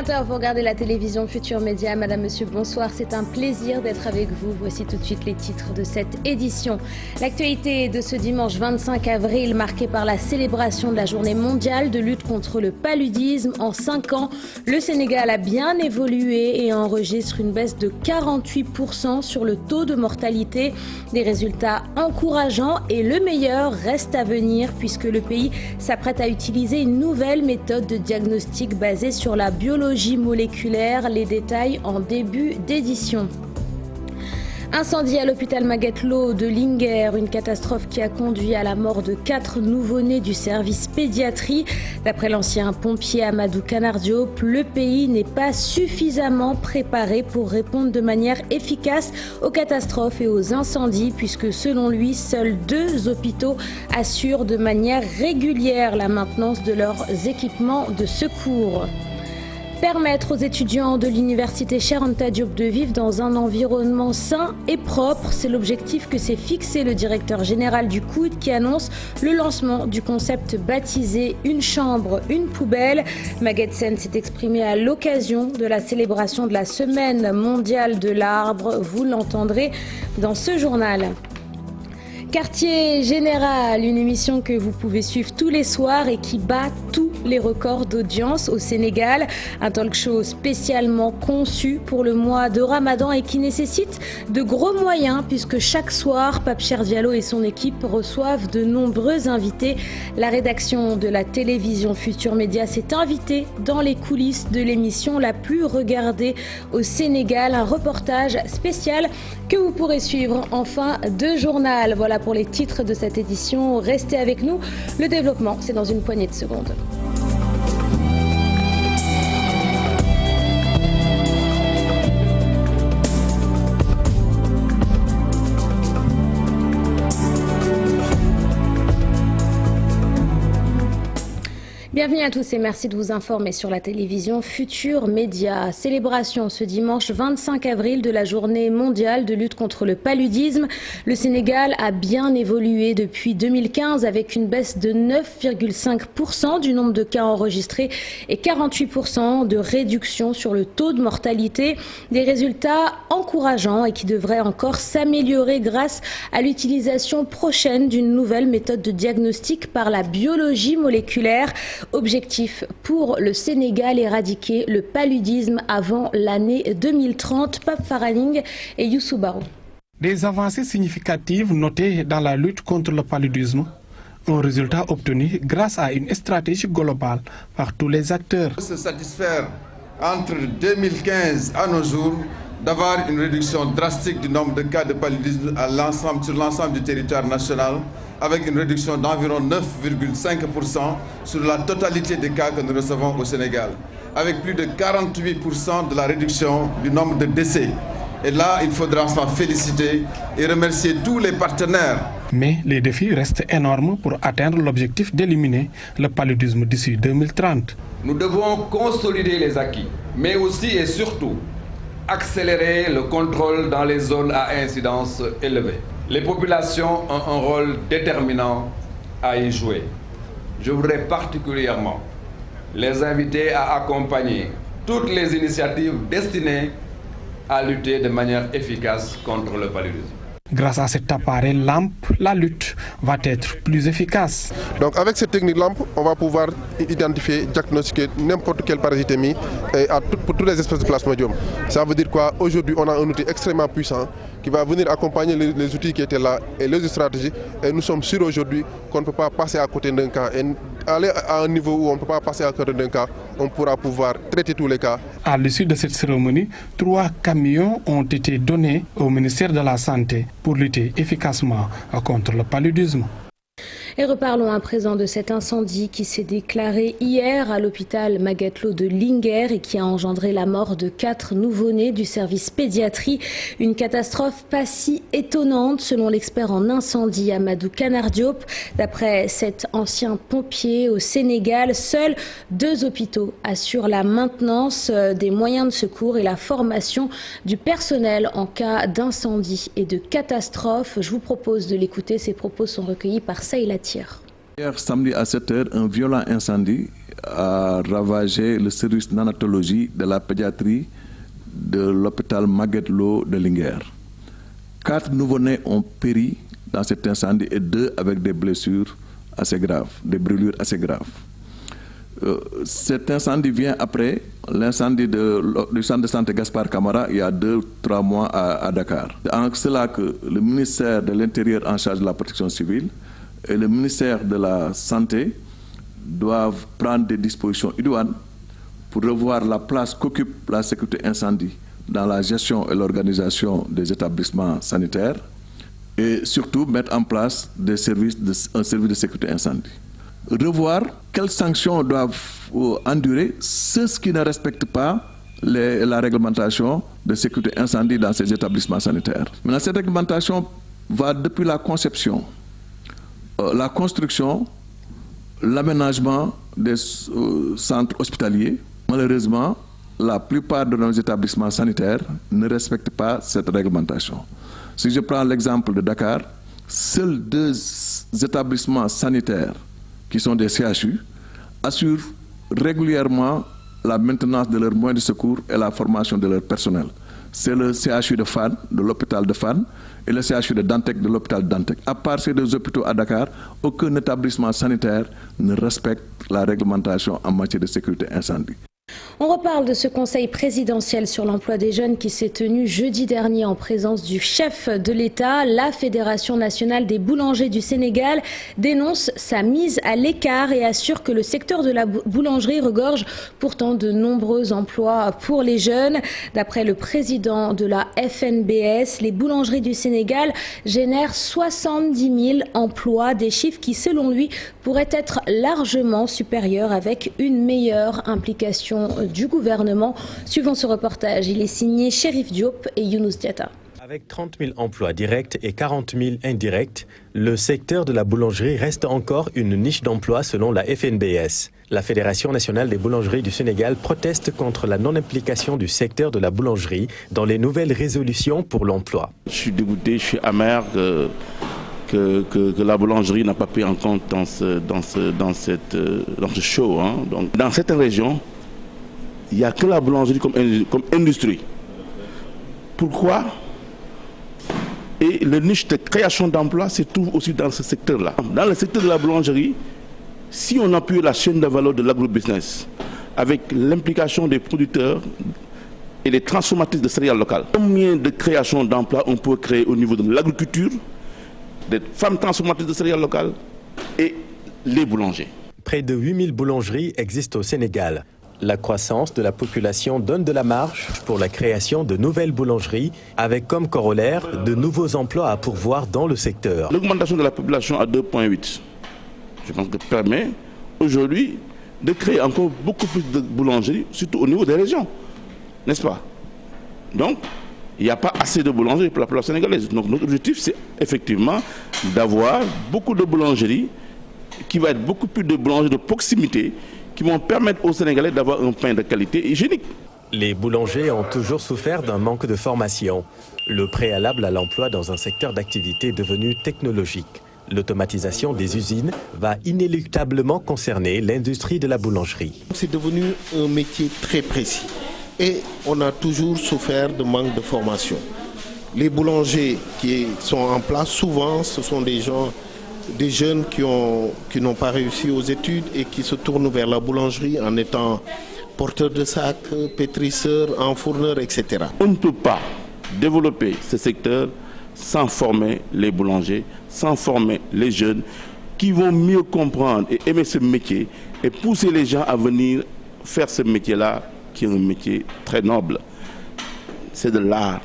20h, vous regardez la télévision Futur Média. Madame, monsieur, bonsoir. C'est un plaisir d'être avec vous. Voici tout de suite les titres de cette édition. L'actualité de ce dimanche 25 avril, marquée par la célébration de la journée mondiale de lutte contre le paludisme. En 5 ans, le Sénégal a bien évolué et enregistre une baisse de 48% sur le taux de mortalité. Des résultats encourageants et le meilleur reste à venir puisque le pays s'apprête à utiliser une nouvelle méthode de diagnostic basée sur la biologie moléculaire. Les détails en début d'édition. Incendie à l'hôpital Magatte-Lô de Linguère, une catastrophe qui a conduit à la mort de 4 nouveau-nés du service pédiatrie. D'après l'ancien pompier Amadou Canardiop, le pays n'est pas suffisamment préparé pour répondre de manière efficace aux catastrophes et aux incendies, puisque selon lui, seuls 2 hôpitaux assurent de manière régulière la maintenance de leurs équipements de secours. Permettre aux étudiants de l'université Cheikh Anta Diop de vivre dans un environnement sain et propre, c'est l'objectif que s'est fixé le directeur général du COUD qui annonce le lancement du concept baptisé « Une chambre, une poubelle ». Maguette Sène s'est exprimé à l'occasion de la célébration de la Semaine mondiale de l'arbre. Vous l'entendrez dans ce journal. Quartier Général, une émission que vous pouvez suivre tous les soirs et qui bat tous les records d'audience au Sénégal. Un talk show spécialement conçu pour le mois de Ramadan et qui nécessite de gros moyens puisque chaque soir, Pape Cheikh Diallo et son équipe reçoivent de nombreux invités. La rédaction de la télévision Futur Média s'est invitée dans les coulisses de l'émission la plus regardée au Sénégal. Un reportage spécial que vous pourrez suivre en fin de journal. Voilà pour les titres de cette édition. Restez avec nous. Le développement, c'est dans une poignée de secondes. Bienvenue à tous et merci de vous informer sur la télévision Futur Média. Célébration ce dimanche 25 avril de la journée mondiale de lutte contre le paludisme. Le Sénégal a bien évolué depuis 2015 avec une baisse de 9,5% du nombre de cas enregistrés et 48% de réduction sur le taux de mortalité. Des résultats encourageants et qui devraient encore s'améliorer grâce à l'utilisation prochaine d'une nouvelle méthode de diagnostic par la biologie moléculaire. Objectif pour le Sénégal, éradiquer le paludisme avant l'année 2030. Pape Faraning et Youssou Barou. Des avancées significatives notées dans la lutte contre le paludisme. Un résultat obtenu grâce à une stratégie globale par tous les acteurs. Se satisfaire entre 2015 à nos jours d'avoir une réduction drastique du nombre de cas de paludisme sur l'ensemble du territoire national, avec une réduction d'environ 9,5% sur la totalité des cas que nous recevons au Sénégal, avec plus de 48% de la réduction du nombre de décès. Et là, il faudra s'en féliciter et remercier tous les partenaires. Mais les défis restent énormes pour atteindre l'objectif d'éliminer le paludisme d'ici 2030. Nous devons consolider les acquis, mais aussi et surtout accélérer le contrôle dans les zones à incidence élevée. Les populations ont un rôle déterminant à y jouer. Je voudrais particulièrement les inviter à accompagner toutes les initiatives destinées à lutter de manière efficace contre le paludisme. Grâce à cet appareil LAMP, la lutte va être plus efficace. Donc avec cette technique LAMP, on va pouvoir identifier, diagnostiquer n'importe quelle parasitémie pour toutes les espèces de plasmodium. Ça veut dire quoi? Aujourd'hui, on a un outil extrêmement puissant qui va venir accompagner les outils qui étaient là et les stratégies. Et nous sommes sûrs aujourd'hui qu'on ne peut pas passer à côté d'un cas. Et aller à un niveau où on ne peut pas passer à côté d'un cas, on pourra pouvoir traiter tous les cas. À l'issue de cette cérémonie, 3 camions ont été donnés au ministère de la Santé pour lutter efficacement contre le paludisme. Et reparlons à présent de cet incendie qui s'est déclaré hier à l'hôpital Magatte-Lô de Linguère et qui a engendré la mort de 4 nouveau-nés du service pédiatrie. Une catastrophe pas si étonnante selon l'expert en incendie Amadou Canardiop. D'après cet ancien pompier au Sénégal, seuls 2 hôpitaux assurent la maintenance des moyens de secours et la formation du personnel en cas d'incendie et de catastrophe. Je vous propose de l'écouter. Ces propos sont recueillis par Saïla. Hier samedi à 7h, un violent incendie a ravagé le service néonatologie de la pédiatrie de l'hôpital Magatte Lô de Linguère. 4 nouveau-nés ont péri dans cet incendie et 2 avec des blessures assez graves, des brûlures assez graves. Cet incendie vient après l'incendie du centre de santé Gaspard Camara il y a 2-3 mois à Dakar. En cela que le ministère de l'Intérieur en charge de la protection civile et le ministère de la Santé doivent prendre des dispositions idoines pour revoir la place qu'occupe la sécurité incendie dans la gestion et l'organisation des établissements sanitaires et surtout mettre en place un service de sécurité incendie. Revoir quelles sanctions doivent endurer ceux qui ne respectent pas la réglementation de sécurité incendie dans ces établissements sanitaires. Maintenant, cette réglementation va depuis la conception, la construction, l'aménagement des centres hospitaliers. Malheureusement, la plupart de nos établissements sanitaires ne respectent pas cette réglementation. Si je prends l'exemple de Dakar, seuls 2 établissements sanitaires qui sont des CHU, assurent régulièrement la maintenance de leurs moyens de secours et la formation de leur personnel. C'est le CHU de Fann, de l'hôpital de Fann, et le CHU de Dantec, de l'hôpital de Dantec. À part ces 2 hôpitaux à Dakar, aucun établissement sanitaire ne respecte la réglementation en matière de sécurité incendie. On reparle de ce conseil présidentiel sur l'emploi des jeunes qui s'est tenu jeudi dernier en présence du chef de l'État. La Fédération nationale des boulangers du Sénégal dénonce sa mise à l'écart et assure que le secteur de la boulangerie regorge pourtant de nombreux emplois pour les jeunes. D'après le président de la FNBS, les boulangeries du Sénégal génèrent 70 000 emplois, des chiffres qui, selon lui, pourraient être largement supérieurs avec une meilleure implication du gouvernement. Suivant ce reportage, il est signé Chérif Diop et Younous Diatta. Avec 30 000 emplois directs et 40 000 indirects, le secteur de la boulangerie reste encore une niche d'emploi selon la FNBS. La Fédération nationale des boulangeries du Sénégal proteste contre la non-implication du secteur de la boulangerie dans les nouvelles résolutions pour l'emploi. Je suis dégoûté, je suis amer que la boulangerie n'a pas pris en compte dans ce show. Donc, dans certaines régions, il n'y a que la boulangerie comme industrie. Pourquoi? Et le niche de création d'emplois se trouve aussi dans ce secteur-là. Dans le secteur de la boulangerie, si on appuie la chaîne de valeur de l'agrobusiness avec l'implication des producteurs et des transformatrices de céréales locales, combien de créations d'emplois on peut créer au niveau de l'agriculture, des femmes transformatrices de céréales locales et les boulangers? Près de 8000 boulangeries existent au Sénégal. La croissance de la population donne de la marge pour la création de nouvelles boulangeries, avec comme corollaire de nouveaux emplois à pourvoir dans le secteur. L'augmentation de la population à 2,8, je pense que permet aujourd'hui de créer encore beaucoup plus de boulangeries, surtout au niveau des régions, n'est-ce pas? Donc, il n'y a pas assez de boulangeries pour la population sénégalaise. Donc notre objectif, c'est effectivement d'avoir beaucoup de boulangeries, qui va être beaucoup plus de boulangeries de proximité, qui vont permettre aux Sénégalais d'avoir un pain de qualité hygiénique. Les boulangers ont toujours souffert d'un manque de formation, le préalable à l'emploi dans un secteur d'activité devenu technologique. L'automatisation des usines va inéluctablement concerner l'industrie de la boulangerie. C'est devenu un métier très précis et on a toujours souffert de manque de formation. Les boulangers qui sont en place, souvent, ce sont des jeunes qui n'ont pas réussi aux études et qui se tournent vers la boulangerie en étant porteurs de sacs, pétrisseurs, enfourneurs, etc. On ne peut pas développer ce secteur sans former les boulangers, sans former les jeunes qui vont mieux comprendre et aimer ce métier et pousser les gens à venir faire ce métier-là, qui est un métier très noble. C'est de l'art.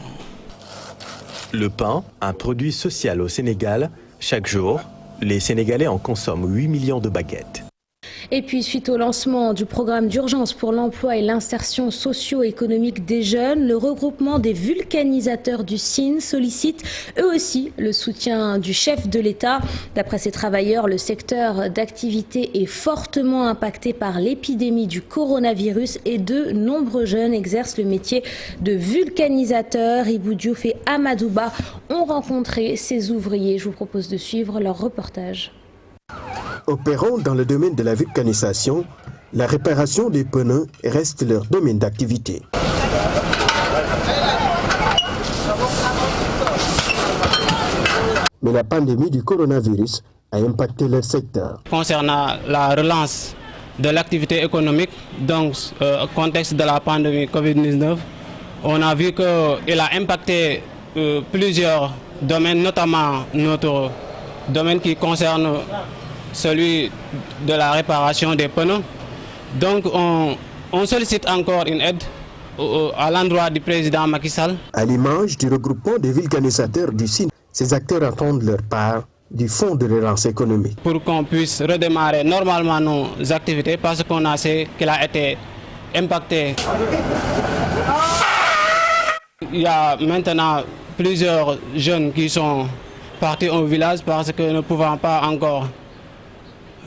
Le pain, un produit social au Sénégal, chaque jour, les Sénégalais en consomment 8 millions de baguettes. Et puis, suite au lancement du programme d'urgence pour l'emploi et l'insertion socio-économique des jeunes, le regroupement des vulcanisateurs du Sine sollicite eux aussi le soutien du chef de l'État. D'après ces travailleurs, le secteur d'activité est fortement impacté par l'épidémie du coronavirus et de nombreux jeunes exercent le métier de vulcanisateur. Ibou Diouf et Amadouba ont rencontré ces ouvriers. Je vous propose de suivre leur reportage. Opérant dans le domaine de la vulcanisation, La réparation des pneus reste leur domaine d'activité. Mais la pandémie du coronavirus a impacté leur secteur. Concernant la relance de l'activité économique, donc au contexte de la pandémie Covid-19, on a vu qu'il a impacté plusieurs domaines, notamment notre domaine qui concerne celui de la réparation des pneus. Donc on sollicite encore une aide à l'endroit du président Macky Sall. À l'image du regroupement des vulcanisateurs du Sine, ces acteurs attendent leur part du fonds de relance économique. Pour qu'on puisse redémarrer normalement nos activités parce qu'on a su qu'il a été impacté. Il y a maintenant plusieurs jeunes qui sont partis au village parce que ne pouvant pas encore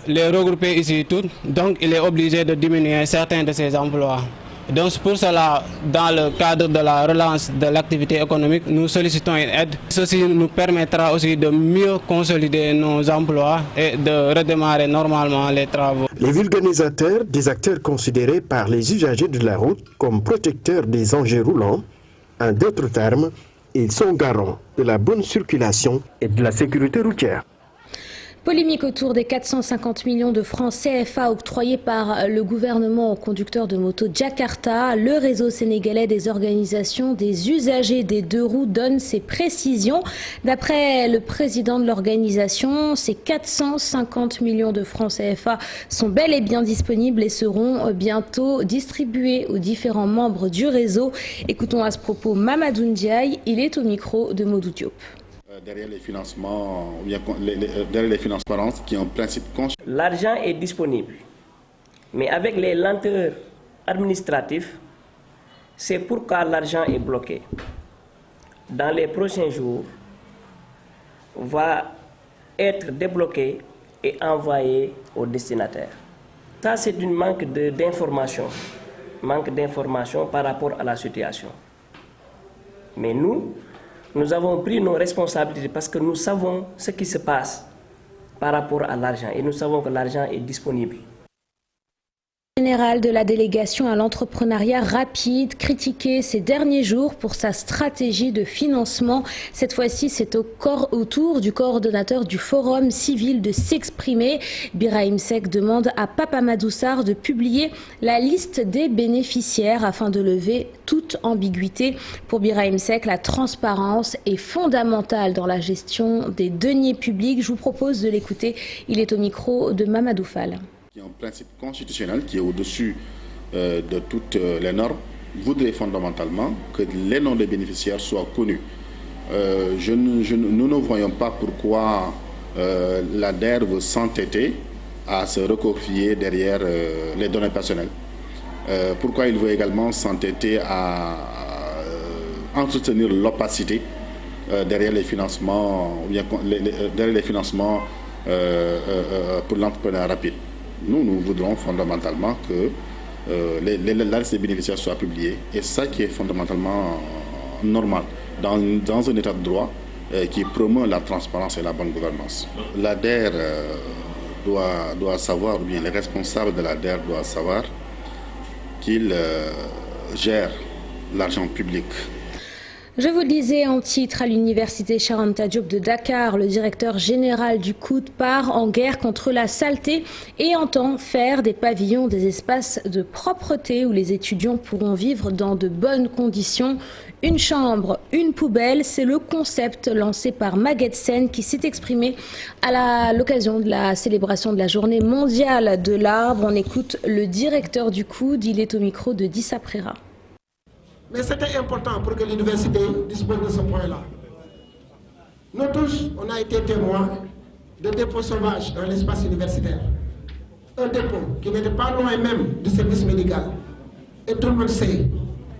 les regrouper ici toutes, donc il est obligé de diminuer certains de ces emplois. Donc pour cela, dans le cadre de la relance de l'activité économique, nous sollicitons une aide. Ceci nous permettra aussi de mieux consolider nos emplois et de redémarrer normalement les travaux. Les vulcanisateurs, des acteurs considérés par les usagers de la route comme protecteurs des engins roulants, en d'autres termes, ils sont garants de la bonne circulation et de la sécurité routière. Polémique autour des 450 millions de francs CFA octroyés par le gouvernement aux conducteurs de moto Jakarta. Le réseau sénégalais des organisations des usagers des deux roues donne ses précisions. D'après le président de l'organisation, ces 450 millions de francs CFA sont bel et bien disponibles et seront bientôt distribués aux différents membres du réseau. Écoutons à ce propos Mamadou Ndiaye, il est au micro de Modou Diop. Derrière les financements, derrière les financements qui ont un principe conscient. L'argent est disponible, mais avec les lenteurs administratives, c'est pourquoi l'argent est bloqué. Dans les prochains jours, va être débloqué et envoyé au destinataire. Ça, c'est un manque d'information par rapport à la situation. Mais nous avons pris nos responsabilités parce que nous savons ce qui se passe par rapport à l'argent et nous savons que l'argent est disponible. Général de la délégation à l'entrepreneuriat rapide, critiqué ces derniers jours pour sa stratégie de financement. Cette fois-ci, c'est au tour du coordonnateur du Forum civil de s'exprimer. Birahim Seck demande à Pape Amadou Sarr de publier la liste des bénéficiaires afin de lever toute ambiguïté. Pour Birahim Seck, la transparence est fondamentale dans la gestion des deniers publics. Je vous propose de l'écouter. Il est au micro de Mamadou Fall. Qui est un principe constitutionnel qui est au-dessus de toutes les normes, voudrait fondamentalement que les noms des bénéficiaires soient connus. Nous ne voyons pas pourquoi l'ADER veut s'entêter à se recoquiller derrière les données personnelles. Pourquoi il veut également s'entêter à entretenir l'opacité derrière les financements, derrière les financements pour l'entrepreneuriat rapide. Nous voudrons fondamentalement que la liste des bénéficiaires soit publiée et ça qui est fondamentalement normal dans un état de droit qui promeut la transparence et la bonne gouvernance. L'ADER doit savoir, ou bien les responsables de l'ADER doivent savoir qu'ils gèrent l'argent public. Je vous le disais en titre, à l'université Cheikh Anta Diop de Dakar, le directeur général du COUD part en guerre contre la saleté et entend faire des pavillons des espaces de propreté où les étudiants pourront vivre dans de bonnes conditions. Une chambre, une poubelle, c'est le concept lancé par Maguette Sen qui s'est exprimé à l'occasion de la célébration de la journée mondiale de l'arbre. On écoute le directeur du COUD, il est au micro de Dissa Prera. Mais c'était important pour que l'université dispose de ce point-là. Nous tous, on a été témoins de dépôts sauvages dans l'espace universitaire. Un dépôt qui n'était pas loin même du service médical. Et tout le monde sait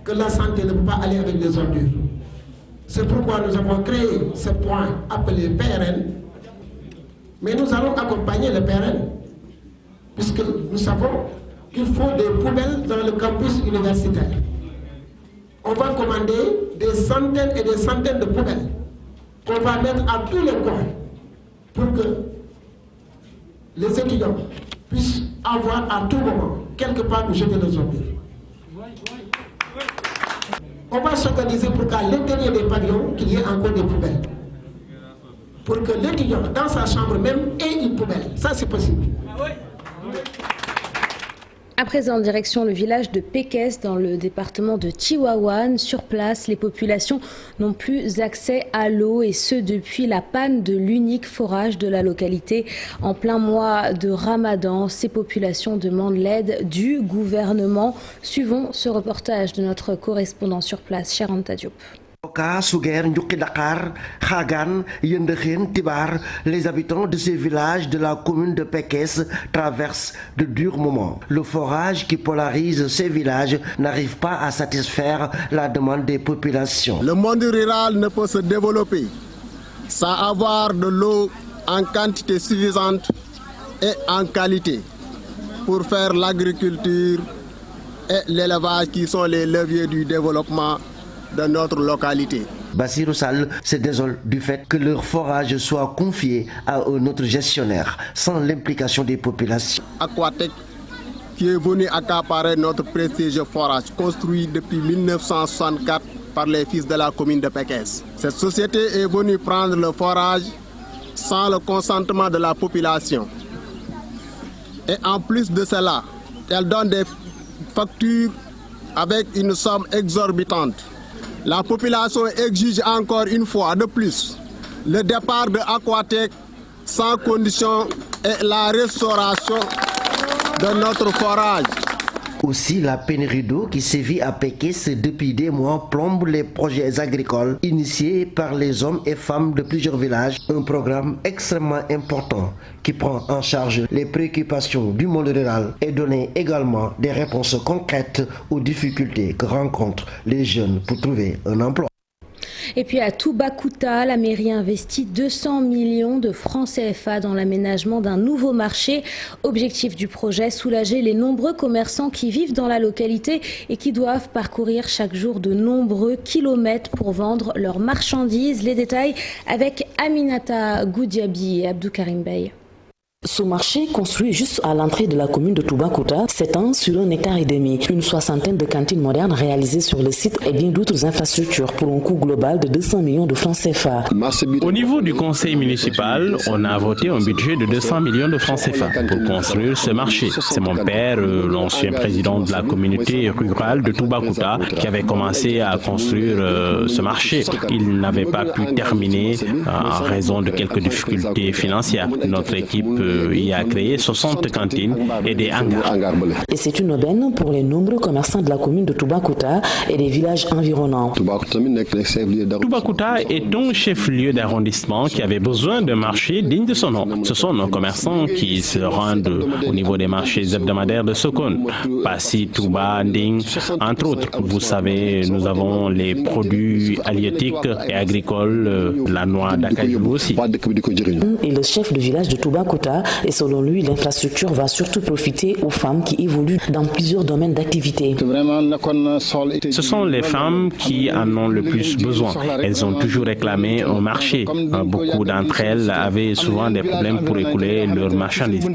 que la santé ne peut pas aller avec les ordures. C'est pourquoi nous avons créé ce point appelé PRN. Mais nous allons accompagner le PRN, puisque nous savons qu'il faut des poubelles dans le campus universitaire. On va commander des centaines et des centaines de poubelles qu'on va mettre à tous les coins pour que les étudiants puissent avoir à tout moment quelque part où jeter les ordures. On va s'organiser pour qu'à l'intérieur des pavillons, qu'il y ait encore des poubelles. Pour que l'étudiant, dans sa chambre même, ait une poubelle. Ça, c'est possible. À présent, direction le village de Pékès, dans le département de Tivaouane. Sur place, les populations n'ont plus accès à l'eau, et ce depuis la panne de l'unique forage de la localité. En plein mois de Ramadan, ces populations demandent l'aide du gouvernement. Suivons ce reportage de notre correspondant sur place, Charanta Diop. Les habitants de ces villages de la commune de Pékès traversent de durs moments. Le forage qui polarise ces villages n'arrive pas à satisfaire la demande des populations. Le monde rural ne peut se développer sans avoir de l'eau en quantité suffisante et en qualité pour faire l'agriculture et l'élevage qui sont les leviers du développement de notre localité. Bassirou Sall se désole du fait que leur forage soit confié à un autre gestionnaire sans l'implication des populations. Aquatec, qui est venu accaparer notre prestigieux forage construit depuis 1964 par les fils de la commune de Pékès. Cette société est venue prendre le forage sans le consentement de la population. Et en plus de cela, elle donne des factures avec une somme exorbitante. La population exige encore une fois de plus le départ de Aquatec sans condition et la restauration de notre forage. Aussi, la pénurie d'eau qui sévit à Pékès depuis des mois plombe les projets agricoles initiés par les hommes et femmes de plusieurs villages. Un programme extrêmement important qui prend en charge les préoccupations du monde rural et donne également des réponses concrètes aux difficultés que rencontrent les jeunes pour trouver un emploi. Et puis à Toubacouta, la mairie investit 200 millions de francs CFA dans l'aménagement d'un nouveau marché. Objectif du projet, soulager les nombreux commerçants qui vivent dans la localité et qui doivent parcourir chaque jour de nombreux kilomètres pour vendre leurs marchandises. Les détails avec Aminata Goudiaby et Abdou Karim Bey. Ce marché, construit juste à l'entrée de la commune de Toubacouta, s'étend sur 1,5 hectare, une soixantaine de cantines modernes réalisées sur le site et bien d'autres infrastructures pour un coût global de 200 millions de francs CFA. Au niveau du conseil municipal, on a voté un budget de 200 millions de francs CFA pour construire ce marché. C'est mon père, l'ancien président de la communauté rurale de Toubacouta, qui avait commencé à construire ce marché. Il n'avait pas pu terminer en raison de quelques difficultés financières. Notre équipe y a créé 60 cantines et des hangars. Et c'est une aubaine pour les nombreux commerçants de la commune de Toubacouta et des villages environnants. Toubacouta est un chef-lieu d'arrondissement qui avait besoin d'un marché digne de son nom. Ce sont nos commerçants qui se rendent au niveau des marchés hebdomadaires de Sokone, Passy, Touba, Nding, entre autres. Vous savez, nous avons les produits halieutiques et agricoles, la noix d'acajou aussi. Et le chef de village de Toubacouta, et selon lui, l'infrastructure va surtout profiter aux femmes qui évoluent dans plusieurs domaines d'activité. Ce sont les femmes qui en ont le plus besoin. Elles ont toujours réclamé un marché. Beaucoup d'entre elles avaient souvent des problèmes pour écouler leurs marchandises.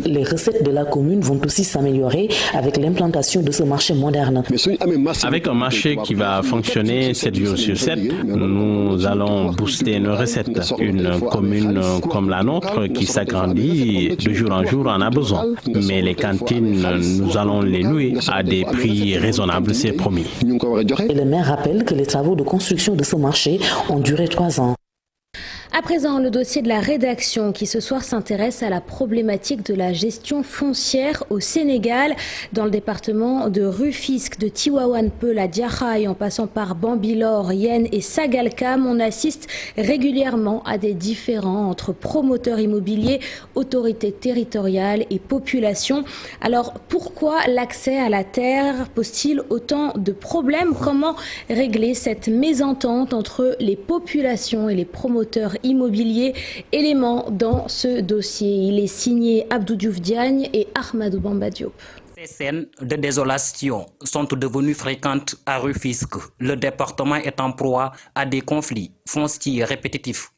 Les recettes de la commune vont aussi s'améliorer avec l'implantation de ce marché moderne. Avec un marché qui va fonctionner 7 jours sur 7, nous allons booster nos recettes. Une commune comme la nôtre qui s'agrandit de jour en jour en a besoin. Mais les cantines, nous allons les louer à des prix raisonnables, c'est promis. Et le maire rappelle que les travaux de construction de ce marché ont duré 3 ans. À présent, le dossier de la rédaction qui ce soir s'intéresse à la problématique de la gestion foncière au Sénégal. Dans le département de Rufisque, de Tivaouane Peulh à Diakhaï, en passant par Bambilor, Yen et Sagalkam, on assiste régulièrement à des différends entre promoteurs immobiliers, autorités territoriales et population. Alors pourquoi l'accès à la terre pose-t-il autant de problèmes? Comment régler cette mésentente entre les populations et les promoteurs immobilier, élément dans ce dossier. Il est signé Abdou Diouf Diagne et Ahmadou Bamba Diop. Ces scènes de désolation sont devenues fréquentes à Rufisque. Le département est en proie à des conflits fonciers répétitifs.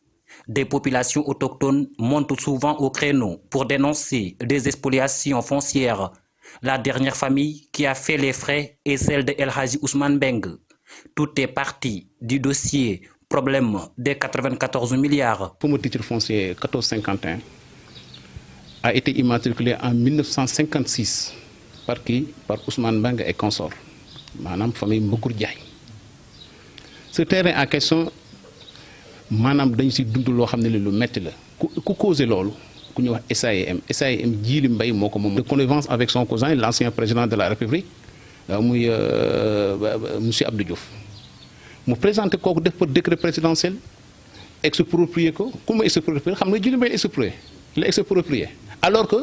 Des populations autochtones montent souvent au créneau pour dénoncer des spoliations foncières. La dernière famille qui a fait les frais est celle de El Hadji Ousmane Beng. Tout est parti du dossier problème des 94 milliards. Pour mon titre foncier 1451 a été immatriculé en 1956 par qui? Par Ousmane Beng et consorts. Madame famille Mbokour Diaye. Ce terrain en question, Madame Dansi Doudoulo Hamne le metti la. Ku causé lolu, ku ñu wax SAEM. SAEM Djili Mbaye moko mom de connivence avec son cousin, l'ancien président de la République, monsieur Abdou Diouf. Mu présenté kooku def pour décret présidentiel exproprié ko comment exproprié xam nga Djili Mbaye exproprié il est exproprié alors que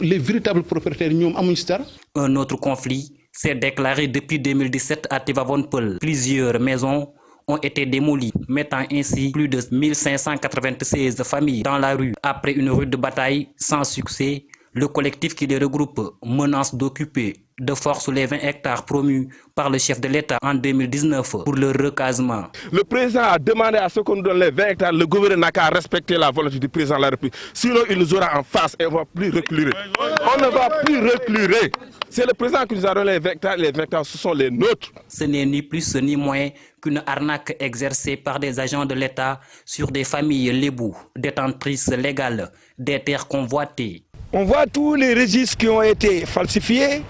les véritables propriétaires ñoom amuñu ci dara. Un autre conflit s'est déclaré depuis 2017 à Tivaouane Peulh. Plusieurs maisons ont été démolies, mettant ainsi plus de 1596 familles dans la rue. Après une rude bataille sans succès, le collectif qui les regroupe menace d'occuper de force les 20 hectares promus par le chef de l'État en 2019 pour le recasement. Le président a demandé à ce qu'on nous donne les 20 hectares. Le gouverneur n'a qu'à respecter la volonté du président de la République. Sinon, il nous aura en face et on ne va plus reculer. On ne va plus reculer. C'est le président qui nous a donné les 20 hectares. Les 20 hectares, ce sont les nôtres. Ce n'est ni plus ni moins qu'une arnaque exercée par des agents de l'État sur des familles lébous, détentrices légales des terres convoitées. On voit tous les registres qui ont été falsifiés,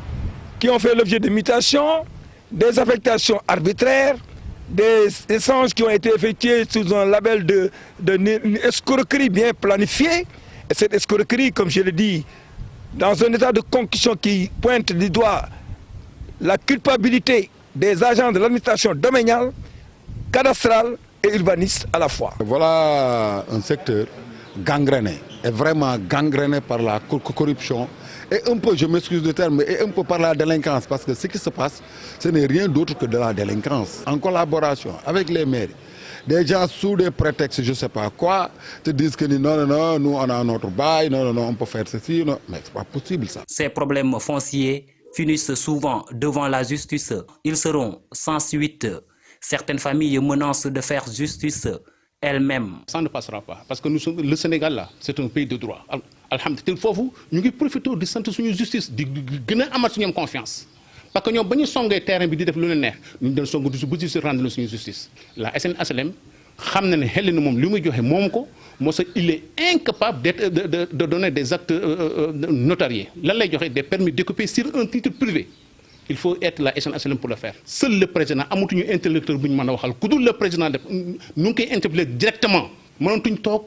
qui ont fait l'objet de mutations, des affectations arbitraires, des échanges qui ont été effectués sous un label d'une escroquerie bien planifiée. Et cette escroquerie, comme je l'ai dit, dans un état de concussion qui pointe du doigt la culpabilité des agents de l'administration domaniale, cadastrale et urbaniste à la fois. Voilà un secteur gangréné, est vraiment gangréné par la corruption et un peu, je m'excuse du terme, et un peu par la délinquance, parce que ce qui se passe, ce n'est rien d'autre que de la délinquance. En collaboration avec les maires, des gens sous des prétextes, je ne sais pas quoi, te disent que non, nous on a notre bail, non, on peut faire ceci, non. Mais c'est pas possible ça. Ces problèmes fonciers finissent souvent devant la justice. Ils seront sans suite. Certaines familles menacent de faire justice elles-mêmes. Ça ne passera pas, parce que nous sommes, le Sénégal là, c'est un pays de droit. Alhamdulillah, il faut nous profiter de cette justice, de gagner à confiance. Parce que nous avons besoin terrain bi di def lu leen neex ñu den songu bu ci rendre suñu justice. La SNHLM xam na ne xel na moom li muy joxe moom ko moo sa il est incapable de donner des actes notariés. Lan lay joxe des permis d'occuper sur un titre privé. Il faut être la SNHLM pour le faire. Seul le président amatuñu interlocuteur bu ñu mën a waxal ku dul le président def ñu ngi koy interpeller directement. Mënatuñ toog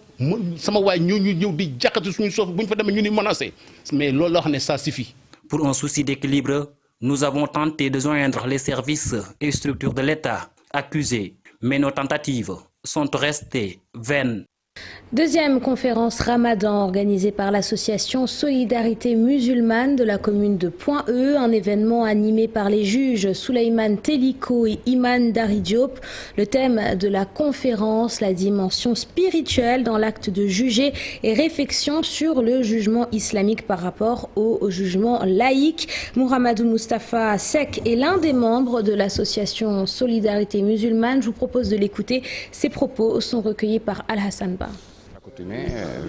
sama waay ñëw di jàkkati suñu suuf bu ñu fa demee ñu ni menacé mais loolu loo xam ne ça suffit. Pour un souci d'équilibre, nous avons tenté de joindre les services et structures de l'État accusés, mais nos tentatives sont restées vaines. Deuxième conférence Ramadan organisée par l'association Solidarité musulmane de la commune de Point-E, un événement animé par les juges Souleymane Teliko et Iman Dari Diop. Le thème de la conférence, la dimension spirituelle dans l'acte de juger et réflexion sur le jugement islamique par rapport au jugement laïque. Mouhamadou Moustapha Sek est l'un des membres de l'association Solidarité musulmane. Je vous propose de l'écouter. Ses propos sont recueillis par Al-Hassan Ba.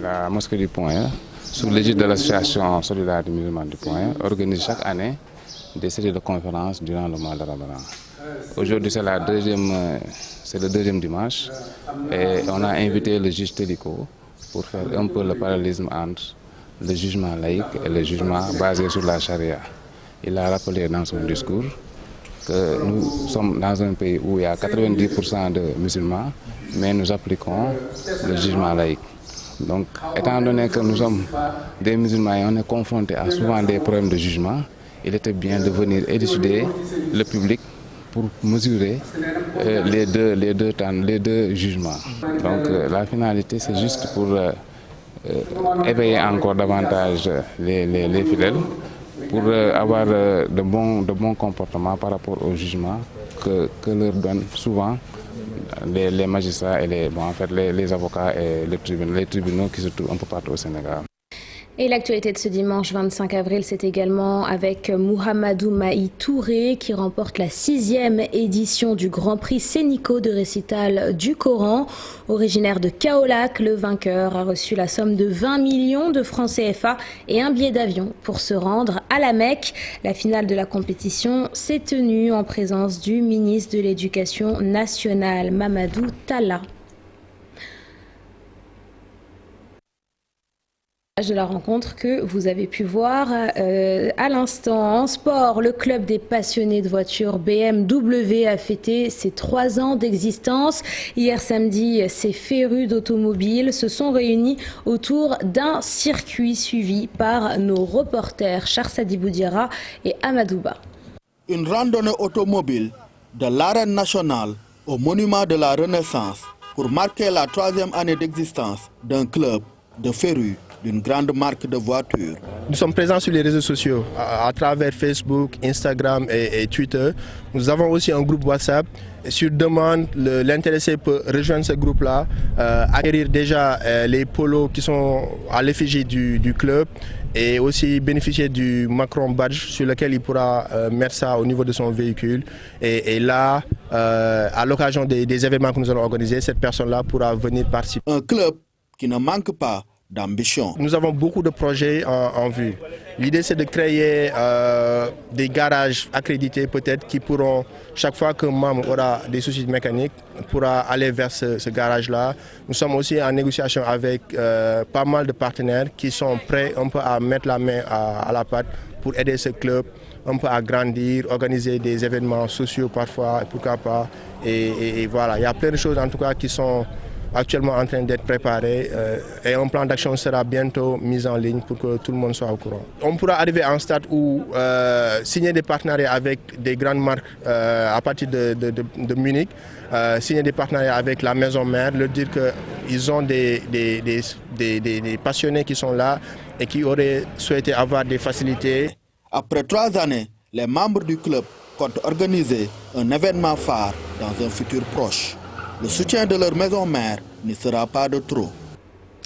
La mosquée du Point, sous l'égide de l'association Solidarité musulmane du Point, organise chaque année des séries de conférences durant le mois de Ramadan. Aujourd'hui, c'est le deuxième dimanche et on a invité le juge Teliko pour faire un peu le parallélisme entre le jugement laïque et le jugement basé sur la charia. Il a rappelé dans son discours que nous sommes dans un pays où il y a 90% de musulmans, mais nous appliquons le jugement laïque. Donc, étant donné que nous sommes des musulmans et on est confrontés à souvent des problèmes de jugement, il était bien de venir élucider le public pour mesurer les deux jugements. Donc, la finalité, c'est juste pour éveiller encore davantage les fidèles, pour avoir de bons comportements par rapport au jugement que leur donnent souvent les magistrats et les avocats et les tribunaux qui se trouvent un peu partout au Sénégal. Et l'actualité de ce dimanche 25 avril, c'est également avec Mouhamadou Mahi Touré qui remporte la 6e édition du Grand Prix Sénico de récital du Coran. Originaire de Kaolack, le vainqueur a reçu la somme de 20 millions de francs CFA et un billet d'avion pour se rendre à la Mecque. La finale de la compétition s'est tenue en présence du ministre de l'Éducation nationale, Mamadou Talla. De la rencontre que vous avez pu voir à l'instant. En sport, le club des passionnés de voitures BMW a fêté ses 3 ans d'existence. Hier samedi, ces férus d'automobiles se sont réunis autour d'un circuit suivi par nos reporters Charsadi Boudiara et Amadouba. Une randonnée automobile de l'arène nationale au monument de la Renaissance pour marquer la 3e année d'existence d'un club de férus d'une grande marque de voitures. Nous sommes présents sur les réseaux sociaux, à travers Facebook, Instagram et Twitter. Nous avons aussi un groupe WhatsApp. Et sur demande, l'intéressé peut rejoindre ce groupe-là, acquérir déjà les polos qui sont à l'effigie du club et aussi bénéficier du Macron Badge sur lequel il pourra mettre ça au niveau de son véhicule. Et là, à l'occasion des événements que nous allons organiser, cette personne-là pourra venir participer. Un club qui ne manque pas d'ambition. Nous avons beaucoup de projets en vue. L'idée, c'est de créer des garages accrédités peut-être qui pourront, chaque fois qu'un membre aura des soucis de mécanique, pourra aller vers ce garage-là. Nous sommes aussi en négociation avec pas mal de partenaires qui sont prêts un peu à mettre la main à la pâte pour aider ce club un peu à grandir, organiser des événements sociaux parfois, pourquoi pas. Et voilà, il y a plein de choses en tout cas qui sont actuellement en train d'être préparé et un plan d'action sera bientôt mis en ligne pour que tout le monde soit au courant. On pourra arriver à un stade où signer des partenariats avec des grandes marques à partir de Munich, signer des partenariats avec la maison mère, leur dire qu'ils ont des passionnés qui sont là et qui auraient souhaité avoir des facilités. Après 3 années, les membres du club comptent organiser un événement phare dans un futur proche. Le soutien de leur maison mère n'y sera pas de trop.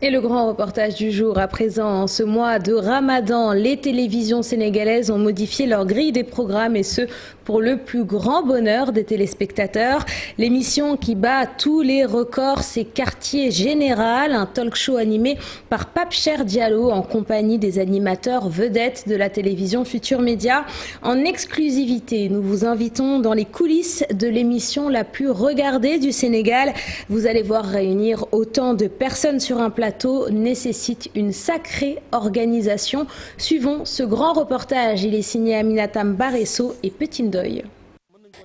Et le grand reportage du jour, à présent, en ce mois de Ramadan, les télévisions sénégalaises ont modifié leur grille des programmes et ce, pour le plus grand bonheur des téléspectateurs. L'émission qui bat tous les records, c'est Quartier Général, un talk show animé par Pape Cheikh Diallo en compagnie des animateurs vedettes de la télévision Futur Média. En exclusivité, nous vous invitons dans les coulisses de l'émission la plus regardée du Sénégal. Vous allez voir, réunir autant de personnes sur un plateau nécessite une sacrée organisation. Suivons ce grand reportage. Il est signé Aminata Mbaresso et Petit Ndoye.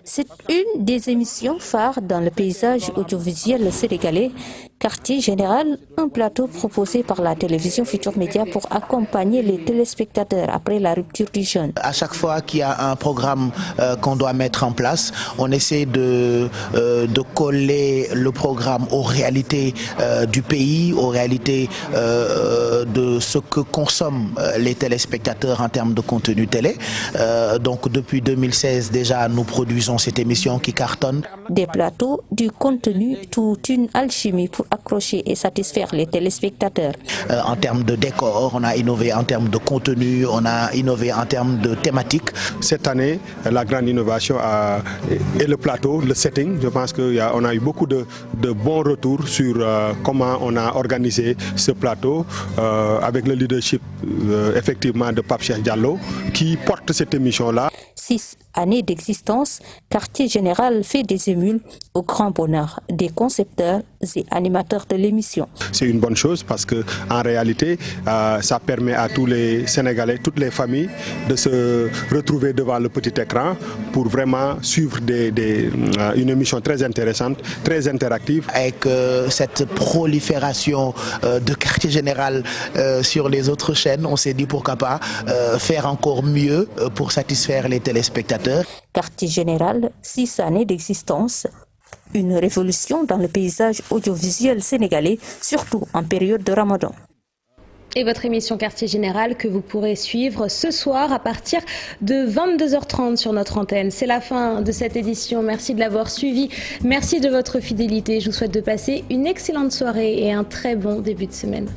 C'est une des émissions phares dans le paysage audiovisuel sénégalais. Quartier Général, un plateau proposé par la télévision Futur Média pour accompagner les téléspectateurs après la rupture du jeûne. À chaque fois qu'il y a un programme qu'on doit mettre en place, on essaie de coller le programme aux réalités du pays, aux réalités de ce que consomment les téléspectateurs en termes de contenu télé. Donc depuis 2016 déjà, nous produisons cette émission qui cartonne. Des plateaux, du contenu, toute une alchimie pour accrocher et satisfaire les téléspectateurs. En termes de décor, on a innové en termes de contenu, on a innové en termes de thématique. Cette année, la grande innovation est le plateau, le setting. Je pense qu'on a eu beaucoup de bons retours sur comment on a organisé ce plateau avec le leadership effectivement de Pape Cheikh Diallo qui porte cette émission-là. 6 années d'existence, Quartier Général fait des émules au grand bonheur des concepteurs et animateurs de l'émission. C'est une bonne chose parce que en réalité, ça permet à tous les Sénégalais, toutes les familles de se retrouver devant le petit écran pour vraiment suivre une émission très intéressante, très interactive. Avec cette prolifération de Quartier Général sur les autres chaînes, on s'est dit pourquoi pas faire encore mieux pour satisfaire les téléspectateurs. Quartier Général, 6 années d'existence. Une révolution dans le paysage audiovisuel sénégalais, surtout en période de Ramadan. Et votre émission Quartier Général que vous pourrez suivre ce soir à partir de 22h30 sur notre antenne. C'est la fin de cette édition. Merci de l'avoir suivi. Merci de votre fidélité. Je vous souhaite de passer une excellente soirée et un très bon début de semaine.